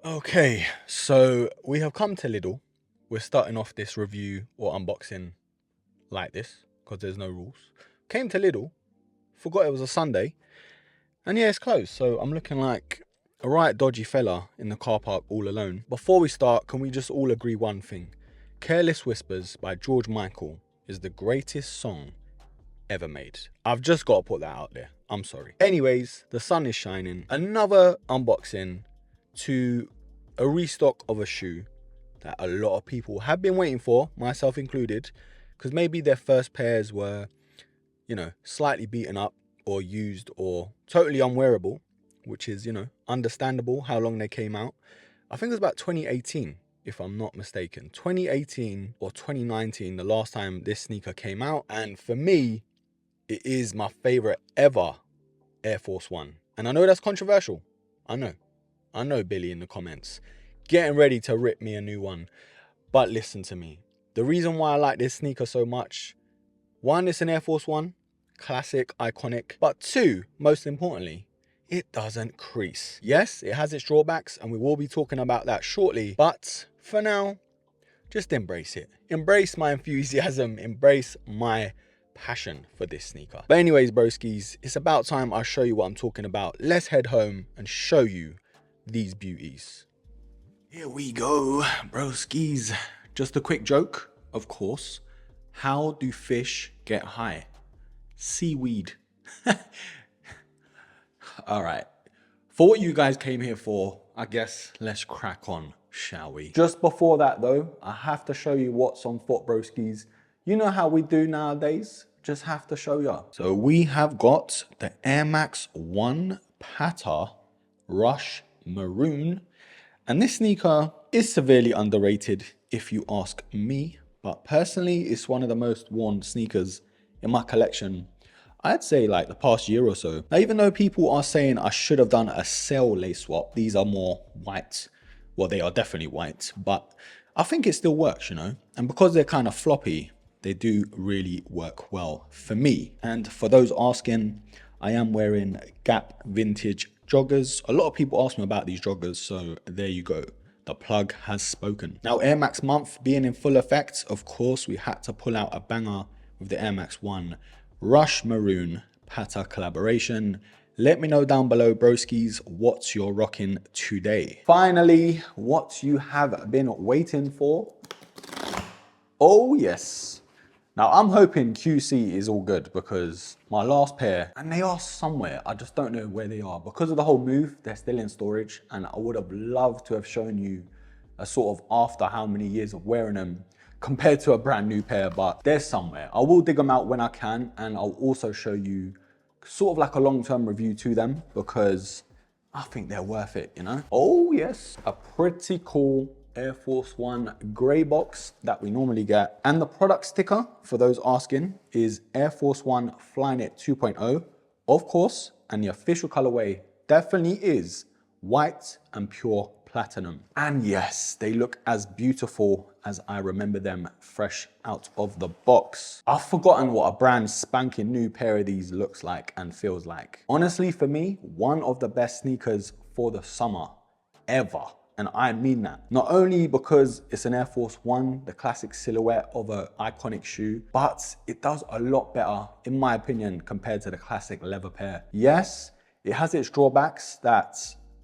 Okay, so we have come to Lidl. We're starting off this review or unboxing like this because there's no rules. Came to Lidl, forgot it was a Sunday, and yeah, it's closed. So I'm looking like a right dodgy fella in the car park all alone. Before we start, can we just all agree one thing? Careless Whispers by George Michael is the greatest song ever made. I've just got to put that out there. I'm sorry. Anyways, the sun is shining. Another unboxing to a restock of a shoe that a lot of people have been waiting for, myself included, because maybe their first pairs were, slightly beaten up or used or totally unwearable, which is, understandable how long they came out. I think it was about 2018, if I'm not mistaken. 2018 or 2019, the last time this sneaker came out. And for me, it is my favorite ever Air Force One. And I know that's controversial. I know Billy in the comments. Getting ready to rip me a new one. But listen to me. The reason why I like this sneaker so much, one, it's an Air Force One. Classic, iconic. But two, most importantly, it doesn't crease. Yes, it has its drawbacks and we will be talking about that shortly. But for now, just embrace it. Embrace my enthusiasm. Embrace my passion for this sneaker. But anyways, broskies, it's about time I show you what I'm talking about. Let's head home and show you these beauties. Here we go, broskies. Just a quick joke, of course. How do fish get high? Seaweed. All right. For what you guys came here for, I guess let's crack on, shall we? Just before that though, I have to show you what's on foot, broskies. You know how we do nowadays, just have to show you. So we have got the Air Max 1 Pata Rush Maroon. And this sneaker is severely underrated if you ask me. But personally, it's one of the most worn sneakers in my collection, I'd say like the past year or so. Now, even though people are saying I should have done a cell lace swap, these are more white. Well, they are definitely white, but I think it still works, And because they're kind of floppy, they do really work well for me. And for those asking, I am wearing Gap vintage joggers. A lot of people ask me about these joggers, so there you go. The plug has spoken. Now, Air Max month being in full effect, of course, we had to pull out a banger with the Air Max 1 Rush Maroon Pata collaboration. Let me know down below, broskies, what you're rocking today. Finally, what you have been waiting for. Oh yes. Now I'm hoping QC is all good because my last pair, and they are somewhere, I just don't know where they are. Because of the whole move, they're still in storage, and I would have loved to have shown you a sort of after how many years of wearing them compared to a brand new pair, but they're somewhere. I will dig them out when I can, and I'll also show you sort of like a long-term review to them because I think they're worth it, Oh yes, a pretty cool Air Force One grey box that we normally get. And the product sticker, for those asking, is Air Force One Flyknit 2.0, of course, and the official colorway definitely is white and pure platinum. And yes, they look as beautiful as I remember them fresh out of the box. I've forgotten what a brand spanking new pair of these looks like and feels like. Honestly, for me, one of the best sneakers for the summer ever. And I mean that. Not only because it's an Air Force One, the classic silhouette of an iconic shoe, but it does a lot better, in my opinion, compared to the classic leather pair. Yes, it has its drawbacks that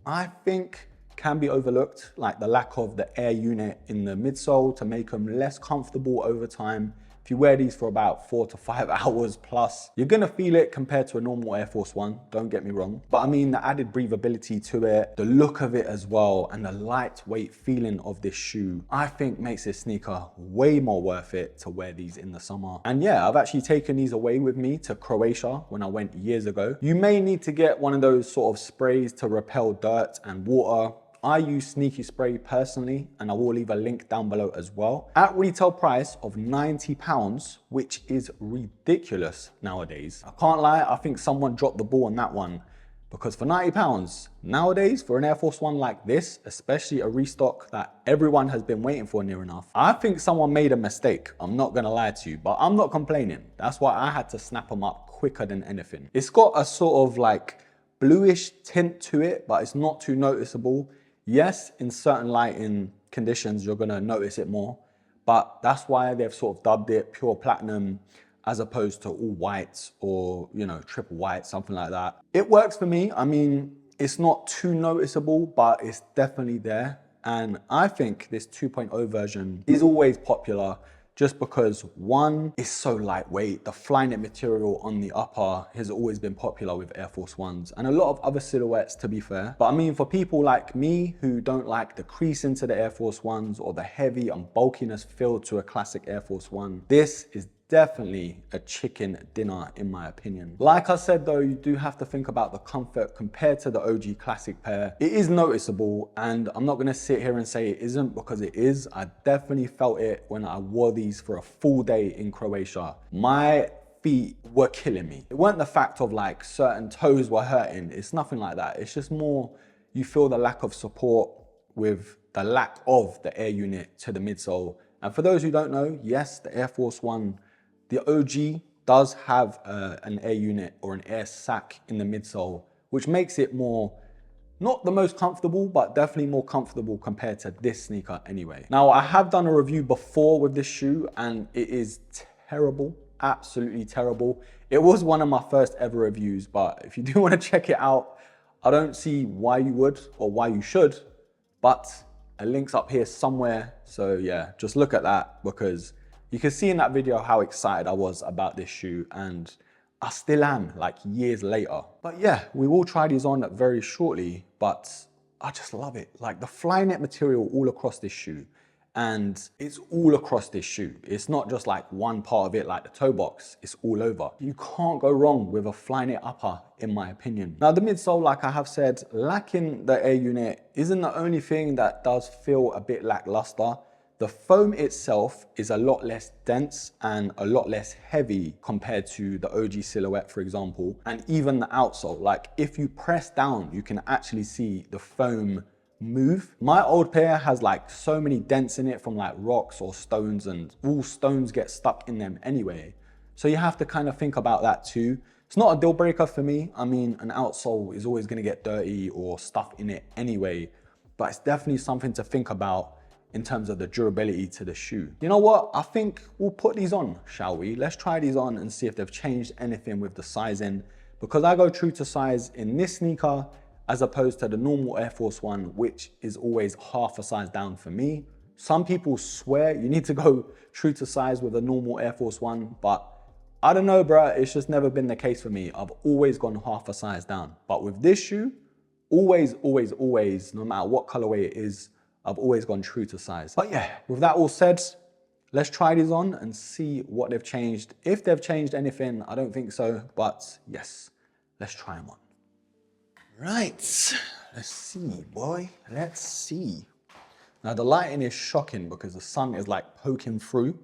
I think can be overlooked, like the lack of the air unit in the midsole to make them less comfortable over time. If you wear these for about 4 to 5 hours plus, you're gonna feel it compared to a normal Air Force One, don't get me wrong. But I mean, the added breathability to it, the look of it as well, and the lightweight feeling of this shoe, I think makes this sneaker way more worth it to wear these in the summer. And yeah, I've actually taken these away with me to Croatia when I went years ago. You may need to get one of those sort of sprays to repel dirt and water. I use Sneaky Spray personally, and I will leave a link down below as well. At retail price of £90, which is ridiculous nowadays. I can't lie, I think someone dropped the ball on that one, because for £90, nowadays, for an Air Force One like this, especially a restock that everyone has been waiting for near enough, I think someone made a mistake. I'm not gonna lie to you, but I'm not complaining. That's why I had to snap them up quicker than anything. It's got a sort of like bluish tint to it, but it's not too noticeable. Yes, in certain lighting conditions, you're gonna notice it more, but that's why they've sort of dubbed it pure platinum as opposed to all whites or, you know, triple white, something like that. It works for me. I mean, it's not too noticeable, but it's definitely there. And I think this 2.0 version is always popular just because one, is so lightweight. The Flyknit material on the upper has always been popular with Air Force Ones and a lot of other silhouettes, to be fair. But I mean, for people like me who don't like the crease into the Air Force Ones or the heavy and bulkiness feel to a classic Air Force One, this is definitely a chicken dinner in my opinion. Like I said though, you do have to think about the comfort compared to the OG classic pair. It is noticeable and I'm not gonna sit here and say it isn't, because it is. I definitely felt it when I wore these for a full day in Croatia. My feet were killing me. It weren't the fact of like certain toes were hurting. It's nothing like that. It's just more, you feel the lack of support with the lack of the air unit to the midsole. And for those who don't know, yes, the Air Force One, the OG does have an air unit or an air sac in the midsole, which makes it more, not the most comfortable, but definitely more comfortable compared to this sneaker anyway. Now, I have done a review before with this shoe and it is terrible, absolutely terrible. It was one of my first ever reviews, but if you do want to check it out, I don't see why you would or why you should, but a link's up here somewhere. So yeah, just look at that, because you can see in that video how excited I was about this shoe, and I still am, like years later. But yeah, we will try these on very shortly, but I just love it. Like the Flyknit material all across this shoe, and it's all across this shoe. It's not just like one part of it, like the toe box, it's all over. You can't go wrong with a Flyknit upper, in my opinion. Now the midsole, like I have said, lacking the air unit isn't the only thing that does feel a bit lackluster. The foam itself is a lot less dense and a lot less heavy compared to the OG silhouette, for example, and even the outsole. Like if you press down, you can actually see the foam move. My old pair has like so many dents in it from like rocks or stones, and all stones get stuck in them anyway. So you have to kind of think about that too. It's not a deal breaker for me. I mean, an outsole is always gonna get dirty or stuff in it anyway, but it's definitely something to think about in terms of the durability to the shoe. You know what? I think we'll put these on, shall we? Let's try these on and see if they've changed anything with the sizing, because I go true to size in this sneaker as opposed to the normal Air Force One, which is always half a size down for me. Some people swear you need to go true to size with a normal Air Force One, but I don't know, bruh. It's just never been the case for me. I've always gone half a size down. But with this shoe, always, always, always, no matter what colorway it is, I've always gone true to size. But yeah, with that all said, let's try these on and see what they've changed. If they've changed anything, I don't think so, but yes, let's try them on. Right, let's see, boy, let's see. Now the lighting is shocking because the sun is like poking through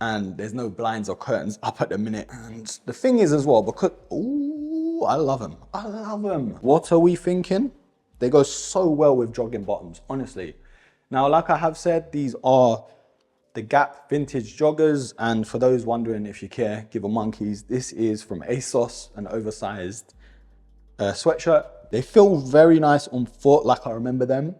and there's no blinds or curtains up at the minute. And the thing is as well, because, ooh, I love them. I love them. What are we thinking? They go so well with jogging bottoms, honestly. Now, like I have said, these are the Gap vintage joggers. And for those wondering if you care, give a monkeys. This is from ASOS, an oversized sweatshirt. They feel very nice on foot, like I remember them.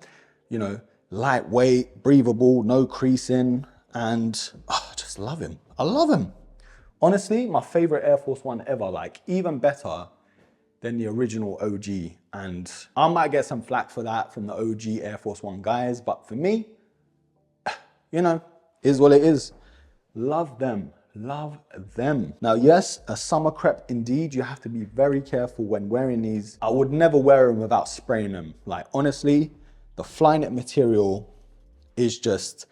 You know, lightweight, breathable, no creasing, and oh, I just love him. I love him. Honestly, my favorite Air Force One ever, like even better than the original OG. And I might get some flack for that from the OG Air Force One guys, but for me, you know, is what it is. Love them, love them. Now, yes, a summer crepe indeed. You have to be very careful when wearing these. I would never wear them without spraying them. Like honestly, the Flyknit material is just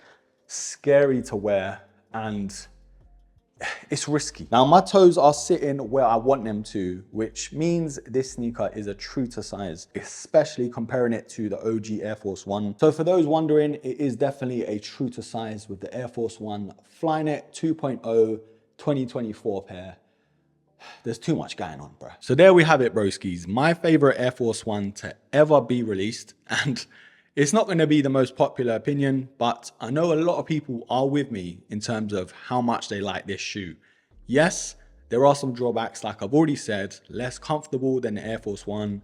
scary to wear and it's risky. Now my toes are sitting where I want them to, which means this sneaker is a true to size, especially comparing it to the OG Air Force One. So for those wondering, it is definitely a true to size with the Air Force One Flyknit 2.0 2024 pair. There's too much going on, bro. So there we have it, broskies. My favorite Air Force One to ever be released. And it's not going to be the most popular opinion, but I know a lot of people are with me in terms of how much they like this shoe. Yes, there are some drawbacks, like I've already said, less comfortable than the Air Force One,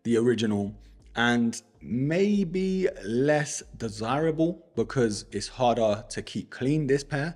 the original, and maybe less desirable because it's harder to keep clean, this pair.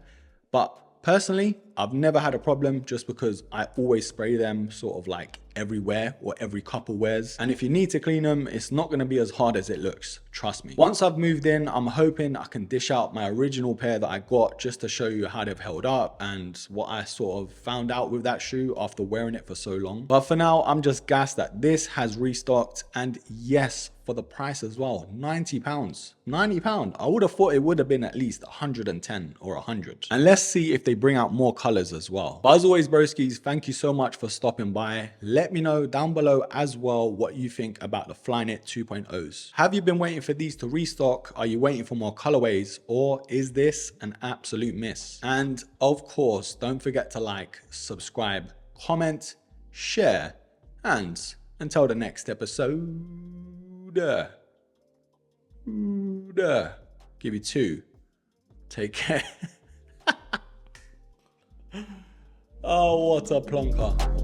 But personally, I've never had a problem just because I always spray them sort of like everywhere or every couple wears. And if you need to clean them, it's not going to be as hard as it looks. Trust me. Once I've moved in, I'm hoping I can dish out my original pair that I got just to show you how they've held up and what I sort of found out with that shoe after wearing it for so long. But for now, I'm just gassed that this has restocked, and yes, for the price as well. £90. £90. I would have thought it would have been at least 110 or 100. And let's see if they bring out more colors as well. But as always, broskies, thank you so much for stopping by. Let me know down below as well what you think about the Flyknit 2.0s. Have you been waiting for these to restock? Are you waiting for more colorways? Or is this an absolute miss? And of course, don't forget to like, subscribe, comment, share, and until the next episode, give you two. Take care. Oh, what a plonker.